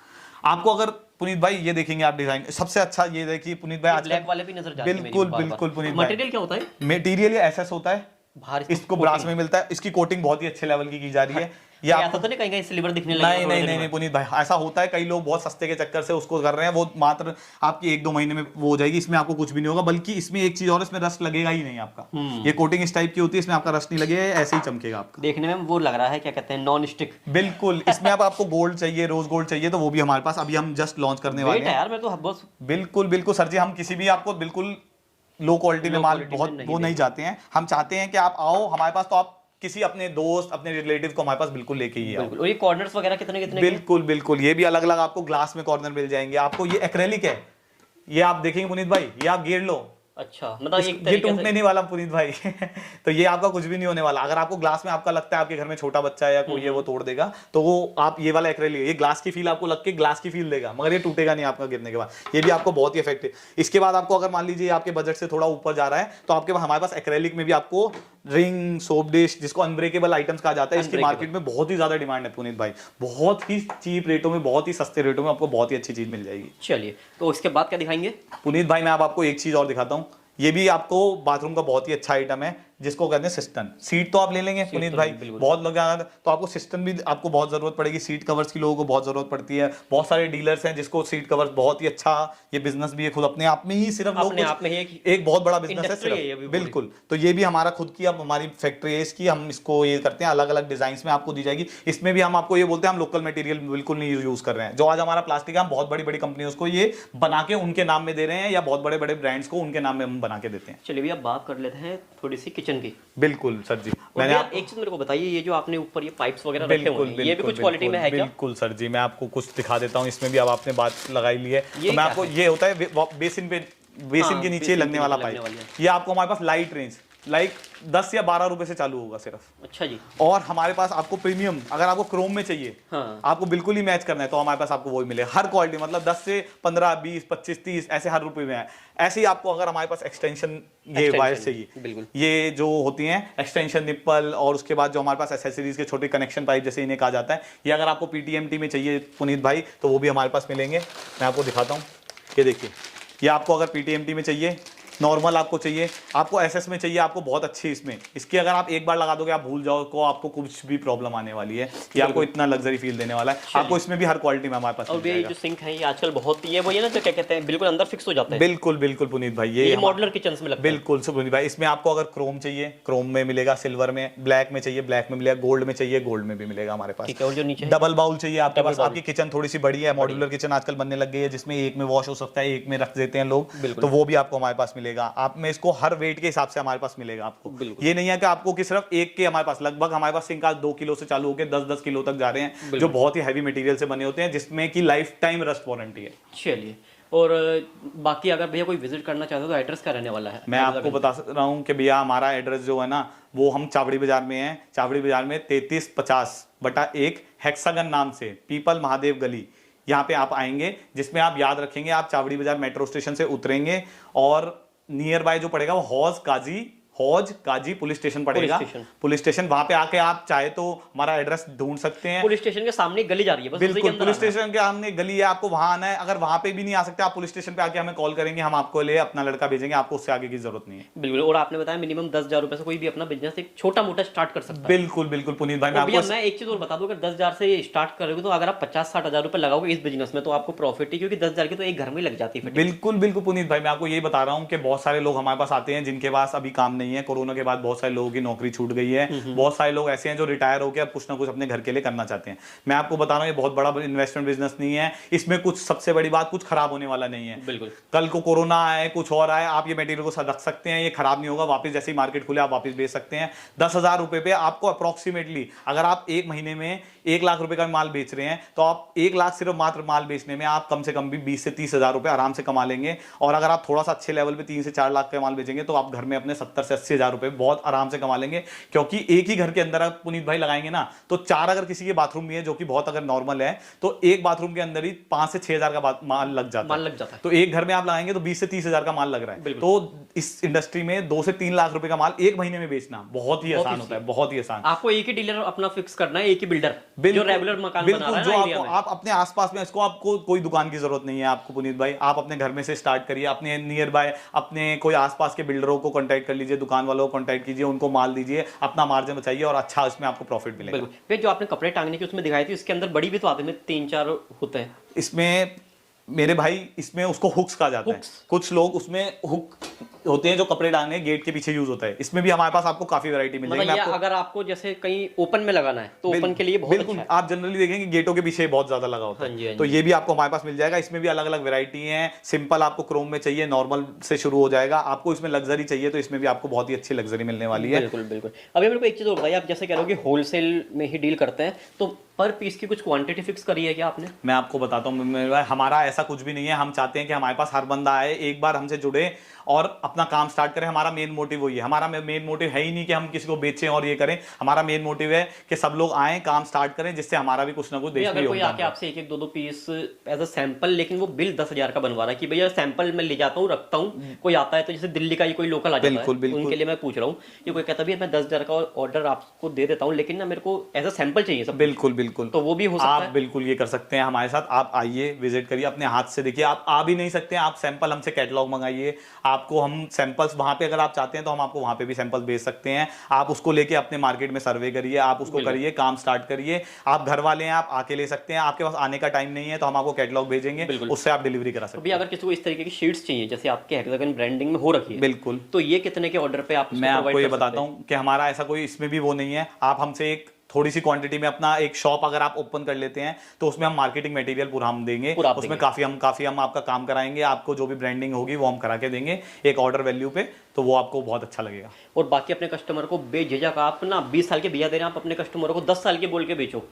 आपको अगर पुनीत भाई ये देखेंगे आप डिजाइन, सबसे अच्छा ये देखिए पुनीत भाई, आज ब्लैक वाले भी नजर जाते हैं बिल्कुल बिल्कुल पुनीत भाई। मटेरियल क्या होता है? मटेरियल ये एसएस होता है, बाहर इसको ब्रास में मिलता है। इसकी कोटिंग बहुत ही अच्छे लेवल की जा रही है। ये ऐसा तो नहीं कहीं सिल्वर दिखने लगा? नहीं पुनीत भाई, ऐसा होता है, कई लोग बहुत सस्ते के चक्कर से उसको कर रहे हैं, वो मात्र आपकी 1-2 महीने में वो हो जाएगी। इसमें आपको कुछ भी नहीं होगा, बल्कि इसमें एक चीज और, इसमें रस्ट लगेगा ही नहीं आपका। ये कोटिंग इस टाइप की होती है, इसमें आपका रस्ट नहीं लगेगा, ऐसे ही चमकेगा आपका। देखने में वो लग रहा है क्या कहते हैं, नॉन स्टिक। बिल्कुल, इसमें अब आपको गोल्ड चाहिए, रोज गोल्ड चाहिए तो वो भी हमारे पास अभी हम जस्ट लॉन्च करने वाले हैं यार, मैं तो बस बिल्कुल बिल्कुल सर जी, हम किसी भी आपको बिल्कुल लो क्वालिटी में माल बहुत वो नहीं चाहते हैं। हम चाहते हैं कि आप आओ हमारे पास, तो आप किसी अपने दोस्त अपने रिलेटिव को हमारे पास बिल्कुल लेके ही आओ। बिल्कुल। और ये कॉर्नर्स वगैरह कितने कितने के? बिल्कुल बिल्कुल, ये भी अलग अलग आपको ग्लास में कॉर्नर मिल जाएंगे। आपको ये एक्रेलिक है, ये आप देखेंगे पुनीत भाई, ये आप गेर लो, अच्छा, मतलब एक ये तरीके टूटने से नहीं वाला पुनीत भाई। तो ये आपका कुछ भी नहीं होने वाला। अगर आपको ग्लास में आपका लगता है आपके घर में छोटा बच्चा है या कोई है वो तोड़ देगा, तो वो आप ये वाला एक्रेलिक, ये ग्लास की फील आपको लग के ग्लास की फील देगा, मगर ये टूटेगा नहीं आपका गिरने के बाद। ये भी आपको बहुत ही इफेक्टिव। इसके बाद आपको अगर मान लीजिए आपके बजट से थोड़ा ऊपर जा रहा है, तो आपके पास हमारे पास एक्रेलिक में भी आपको रिंग, सोप डिश, जिसको अनब्रेकेबल आइटम्स कहा जाता है, इसकी मार्केट में बहुत ही ज्यादा डिमांड है पुनीत भाई। बहुत ही चीप रेटों में, बहुत ही सस्ते रेटों में आपको बहुत ही अच्छी चीज मिल जाएगी। चलिए, तो इसके बाद क्या दिखाएंगे पुनीत भाई मैं अब आपको एक चीज और दिखाता हूँ। ये भी आपको बाथरूम का बहुत ही अच्छा आइटम है, जिसको कहते हैं सिस्टन। सीट तो आप ले लेंगे पुनीत भाई, बहुत लोग आए तो आपको सिस्टन भी आपको बहुत जरूरत पड़ेगी। सीट कवर्स की लोगों को बहुत जरूरत पड़ती है। बहुत सारे डीलर्स हैं जिसको सीट कवर्स बहुत ही अच्छा, ये बिजनेस भी है खुद अपने आप में ही, सिर्फ लोग अपने आप में ही एक बहुत बड़ा बिजनेस है इंडस्ट्री है ये सिर्फ। भी बिल्कुल, तो ये भी हमारा खुद की, अब हमारी फैक्ट्री है इसकी, हम इसको ये करते हैं, अलग अलग डिजाइन में आपको दी जाएगी। इसमें भी हम आपको ये बोलते हैं हम लोकल मटेरियल बिल्कुल नहीं यूज कर रहे हैं। जो आज हमारा प्लास्टिक है, हम बहुत बड़ी बड़ी कंपनियों को ये बना के उनके नाम में दे रहे हैं, या बहुत बड़े बड़े ब्रांड्स को उनके नाम में हम बना के देते हैं। चलिए अब बात कर लेते हैं थोड़ी सी किचन की। बिल्कुल सर जी, मैंने एक चीज मेरे को बताइए, ये जो आपने ऊपर ये पाइप्स वगैरह रखे हुए हैं, ये भी कुछ क्वालिटी में है क्या? बिल्कुल सर जी, मैं आपको कुछ दिखा देता हूँ। इसमें भी अब आपने बात लगाई ली है, तो मैं आपको, ये होता है बेसिन के नीचे लगने वाला पाइप। ये आपको हमारे पास लाइट रेंज लाइक 10 या 12 रुपए से चालू होगा सिर्फ। अच्छा जी। और हमारे पास आपको प्रीमियम, अगर आपको क्रोम में चाहिए, आपको बिल्कुल ही मैच करना है, तो हमारे पास आपको वही मिलेगा। हर क्वालिटी, मतलब 10 से 15, 20, 25, 30 ऐसे हर रुपए में है। ऐसे ही आपको अगर हमारे पास एक्सटेंशन ये वायर चाहिए, ये जो होती हैं एक्सटेंशन निप्पल, और उसके बाद जो हमारे पास एसेसरीज के छोटे कनेक्शन पाइप जैसे इन्हें कहा जाता है, ये अगर आपको पीटीएमटी में चाहिए पुनीत भाई, तो वो भी हमारे पास मिलेंगे। मैं आपको दिखाता हूँ, ये देखिए, ये आपको अगर पीटीएमटी में चाहिए, नॉर्मल आपको चाहिए, आपको एसएस में चाहिए, आपको बहुत अच्छी इसमें, इसकी अगर आप एक बार लगा दोगे आप भूल जाओ को आपको कुछ भी प्रॉब्लम आने वाली है। ये आपको इतना लग्जरी फील देने वाला है। आपको इसमें भी हर क्वालिटी में हमारे पास। और ये जो सिंक है ये आजकल बहुत ही है, वो ये ना जो क्या कहते हैं बिल्कुल अंदर फिक्स हो जाता है। बिल्कुल बिल्कुल पुनीत भाई, ये मॉड्यूलर किचन में लगता है। बिल्कुल पुनीत भाई, इसमें आपको अगर क्रोम चाहिए क्रोम में मिलेगा, सिल्वर में, ब्लैक में चाहिए ब्लैक में मिलेगा, गोल्ड में चाहिए गोल्ड में भी मिलेगा हमारे पास। और जो नीचे डबल बाउल चाहिए आपके पास, आपकी किचन थोड़ी सी बड़ी है, मॉड्यूलर किचन आजकल बनने लग गई है, जिसमें एक में वॉश हो सकता है, एक में रख देते हैं लोग, तो वो भी आपको हमारे पास मिलेगा। आप में इसको हर वेट के हिसाब से हमारे पास मिलेगा आपको। ये नहीं है कि आपको कि सिर्फ एक के, हमारे पास लगभग हमारे पास सिंक आज 2 किलो से चालू होकर 10-10 किलो तक जा रहे हैं, जो बहुत ही हैवी मटेरियल से बने होते हैं, जिसमें कि लाइफ टाइम रस्ट वारंटी है। चलिए, और बाकी अगर भैया कोई विजिट करना चाहता है तो एड्रेस क्या रहने वाला है? मैं आपको बता रहा हूँ कि भैया हमारा एड्रेस जो है ना, वो हम चावड़ी बाजार में है। चावड़ी बाजार में 3350/1 हेक्सागन नाम से, पीपल महादेव गली, यहाँ पे आप आएंगे, जिसमें आप याद रखेंगे आप चावड़ी बाजार मेट्रो स्टेशन से उतरेंगे और नियर बाय जो पड़ेगा वो हौज काजी पुलिस स्टेशन पड़ेगा। पुलिस स्टेशन वहां पे आके आप चाहे तो हमारा एड्रेस ढूंढ सकते हैं। पुलिस स्टेशन के सामने गली जा रही है, बस बिल्कुल पुलिस स्टेशन के सामने गली है, आपको वहां आना है। अगर वहां पे भी नहीं आ सकते, आप पुलिस स्टेशन पे आके हमें कॉल करेंगे, हम आपको ले अपना लड़का भेजेंगे, आपको उससे आगे की जरूरत नहीं है। बिल्कुल। और आपने बताया मिनिमम 10,000 रुपए से कोई भी अपना बिजनेस एक छोटा मोटा स्टार्ट कर सकता है। बिल्कुल बिल्कुल पुनीत भाई, मैं एक चीज और बता दूं, अगर 10,000 से स्टार्ट करोगे तो अगर आप 50-60,000 रुपए लगाओगे इस बिजनेस में तो आपको प्रॉफिट है, क्योंकि 10,000 की तो एक घर में लग जाती है। बिल्कुल बिल्कुल पुनीत भाई, मैं आपको ये बता रहा हूँ कि बहुत सारे लोग हमारे पास आते हैं जिनके पास अभी काम नहीं है। कोरोना के बाद बहुत सारे लोगों की नौकरी छूट गई है, बहुत सारे लोग ऐसे हैं जो रिटायर होकर अब कुछ ना कुछ अपने घर के लिए करना चाहते हैं। मैं आपको बता रहा हूँ ये बहुत बड़ा इन्वेस्टमेंट बिजनेस नहीं है, इसमें कुछ सबसे बड़ी बात कुछ खराब होने वाला नहीं है। बिल्कुल, कल को कोरोना आए कुछ और आए, आप ये मटेरियल को रख सकते हैं, ये खराब नहीं होगा, वापस जैसे ही मार्केट खुले आप वापस बेच सकते हैं। 10,000 रुपए पे आपको अप्रोक्सीमेटली, अगर आप एक महीने में 1 लाख रुपए का माल बेच रहे हैं, तो आप 1 लाख सिर्फ मात्र माल बेचने में आप कम से कम भी 20 से 30,000 रुपए आराम से कमा लेंगे। और अगर आप थोड़ा सा अच्छे लेवल पे 3 से 4 लाख का माल बेचेंगे तो आप घर में अपने 70 से 80,000 रुपए बहुत आराम से कमा लेंगे। क्योंकि एक ही घर के अंदर आप पुनीत भाई लगाएंगे ना, तो 4 अगर किसी के बाथरूम में है, जो कि बहुत अगर नॉर्मल है, तो एक बाथरूम के अंदर ही 5 से 6,000 का माल लग जाता है। तो एक घर में आप लगाएंगे तो 20 से 30,000 का माल लग रहा है। तो इस इंडस्ट्री में 2 से 3 लाख रुपए का माल एक महीने में बेचना बहुत ही आसान होता है, बहुत ही आसान। आपको एक ही डीलर अपना फिक्स करना है, एक ही बिल्डर जो रेगुलर मकान बना रहा है, जो आपको आप अपने आसपास में, इसको आपको कोई दुकान की जरूरत नहीं है आपको पुनीत भाई, आप अपने घर में से स्टार्ट करिए, अपने नियर बाय अपने कोई आसपास के बिल्डरों को कांटेक्ट कर लीजिए, दुकान वालों को कांटेक्ट कीजिए, उनको माल दीजिए, अपना मार्जिन बचाइए और अच्छा उसमें आपको प्रॉफिट मिलेगा। फिर जो आपने कपड़े टांगने की उसमें दिखाई थी, इसके अंदर बड़ी भी तो आते हैं, 3-4 होते हैं इसमें मेरे भाई, इसमें उसको हुक्स कहा जाता है। कुछ लोग उसमें हुक होते हैं जो कपड़े डालने गेट के पीछे यूज होता है, इसमें भी हमारे पास आपको काफी वैरायटी मिल जाएगी। मतलब ये अगर आपको जैसे कहीं ओपन में लगाना है तो ओपन के लिए बहुत बिल्कुल, अच्छा है। आप जनरली देखेंगे गेटों के पीछे बहुत ज्यादा लगा होता हाँ जी, है, हाँ तो जी। ये भी आपको हमारे पास मिल जाएगा। इसमें भी अलग अलग वैरायटी है, सिंपल आपको क्रोम में चाहिए, नॉर्मल से शुरू हो जाएगा। आपको इसमें लग्जरी चाहिए तो इसमें भी आपको बहुत ही अच्छी लग्जरी मिलने वाली है। बिल्कुल बिल्कुल। अभी मेरे को एक चीज़ और बताइए, आप जैसे कह रहे हो कि होलसेल में ही डील करते हैं, तो पर पीस की कुछ क्वांटिटी फिक्स करी है क्या आपने? मैं आपको बताता हूँ मेरे भाई, हमारा ऐसा कुछ भी नहीं है। हम चाहते हैं कि हमारे पास हर बंदा आए, एक बार हमसे जुड़े और अपना काम स्टार्ट करें। हमारा मेन मोटिव वही है। हमारा मेन मोटिव है ही नहीं कि हम किसी को बेचें और ये करें। हमारा मेन मोटिव है कि सब लोग आए, काम स्टार्ट करें, जिससे हमारा भी कुछ ना कुछ देश में अगर कोई योगदान आके हो। आपसे एक एक दो दो पीस एज अ सैंपल, लेकिन वो बिल 10,000 का बनवा रहा है कि भैया सैंपल मैं ले जाता हूँ, रखता हूँ, कोई आता है तो जैसे दिल्ली का ही कोई लोकल आ जाता बिल्कुल, है, बिल्कुल। उनके लिए मैं पूछ रहा हूँ कि कोई कहता है भैया मैं 10,000 का ऑर्डर आपको दे देता हूँ, लेकिन ना मेरे को एज अ सैंपल चाहिए सब। बिल्कुल बिल्कुल, तो वो भी हो सकता आप है। बिल्कुल ये कर सकते हैं हमारे साथ। आप आइए, विजिट करिए, अपने हाथ से देखिए। आप आ भी नहीं सकते हैं, आप सैंपल हमसे कैटलॉग मंगाइए, आपको हम सैंपल्स वहां पे अगर आप चाहते हैं तो हम आपको वहां पे भी सैंपल भेज सकते हैं। आप उसको लेके अपने मार्केट में सर्वे करिए, आप उसको करिए, काम स्टार्ट करिए। आप घर वाले हैं, आप आके ले सकते हैं। आपके पास आने का टाइम नहीं है तो हम आपको कैटलॉग भेजेंगे, उससे आप डिलीवरी करा तो सकते भैया हैं। अगर किसी को इस तरीके की शीट्स चाहिए जैसे आपके हेक्सागन ब्रांडिंग में हो रखी है, बिल्कुल, तो ये कितने के ऑर्डर पे आप मैं आपको ये बताता हूँ कि हमारा ऐसा कोई इसमें भी वो नहीं है। आप हमसे एक थोड़ी सी क्वांटिटी में अपना एक शॉप अगर आप ओपन कर लेते हैं तो उसमें हम मार्केटिंग मटेरियल पूरा हम देंगे, पूरा आप उसमें देंगे। काफी हम आपका काम कराएंगे। आपको जो भी ब्रांडिंग होगी वो हम करा के देंगे एक ऑर्डर वैल्यू पे, तो वो आपको बहुत अच्छा लगेगा। और बाकी अपने कस्टमर को बेझिझक आप ना 20 साल के भैया दे रहे हैं, आप अपने कस्टमर को 10 साल के बोल के बेचो, तो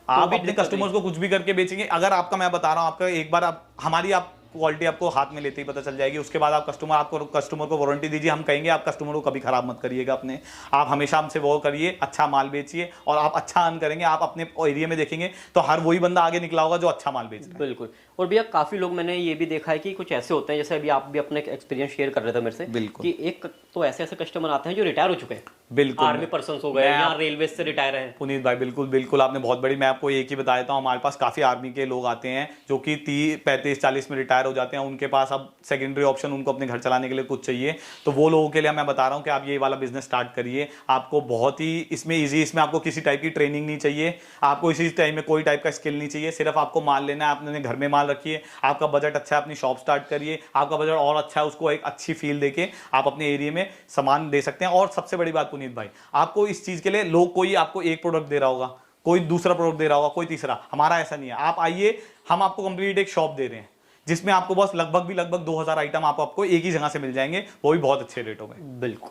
आप भी अपने दिक्कत कस्टमर्स नहीं। को कुछ भी करके बेचेंगे। अगर आपका, मैं बता रहा हूँ, आपका एक बार आप हमारी आप क्वालिटी आपको हाथ में लेते ही पता चल जाएगी। उसके बाद आप कस्टमर को वारंटी दीजिए। हम कहेंगे आप कस्टमर को कभी खराब मत करिएगा अपने, आप हमेशा हमसे वो करिए, अच्छा माल बेचिए और आप अच्छा अर्न करेंगे। आप अपने एरिया में देखेंगे तो हर वही बंदा आगे निकला होगा जो अच्छा माल बेच रहा है। बिल्कुल। और भैया काफी लोग, मैंने ये भी देखा है कि कुछ ऐसे होते हैं, जैसे अभी आप भी अपने एक्सपीरियंस शेयर कर रहे थे मेरे से, बिल्कुल। कि एक तो ऐसे ऐसे कस्टमर आते हैं जो रिटायर हो चुके हैं, बिल्कुल, आर्मी पर्सन हो गए या रेलवे से रिटायर हैं। पुनीत भाई बिल्कुल बिल्कुल, आपने बहुत बड़ी, मैं आपको एक ही बता देता हूँ, हमारे पास काफी आर्मी के लोग आते हैं जो कि 30, 35, 40 में रिटायर हो जाते हैं। उनके पास अब सेकेंडरी ऑप्शन, उनको अपने घर चलाने के लिए कुछ चाहिए, तो वो लोगों के लिए मैं बता रहा हूँ कि आप ये वाला बिजनेस स्टार्ट करिए। आपको बहुत ही इसमें ईजी, इसमें आपको किसी टाइप की ट्रेनिंग नहीं चाहिए, आपको इसी टाइम में कोई टाइप का स्किल नहीं चाहिए। सिर्फ आपको माल लेना है, आपने घर में माल रखिए, आपका बजट अच्छा है, अपनी शॉप स्टार्ट करिए। आपका बजट और अच्छा है, उसको एक अच्छी फील देके आप अपने एरिया में सामान दे सकते हैं। और सबसे बड़ी बात पुनीत भाई, आपको इस चीज के लिए लोग, कोई आपको एक प्रोडक्ट दे रहा होगा, कोई दूसरा प्रोडक्ट दे रहा होगा, कोई तीसरा, हमारा ऐसा नहीं है। आप आइए, हम आपको कंप्लीट एक शॉप दे रहे हैं जिसमें आपको बस लगभग 2000 आइटम आपको एक ही जगह से मिल जाएंगे, वो भी बहुत अच्छे रेटों में। बिल्कुल।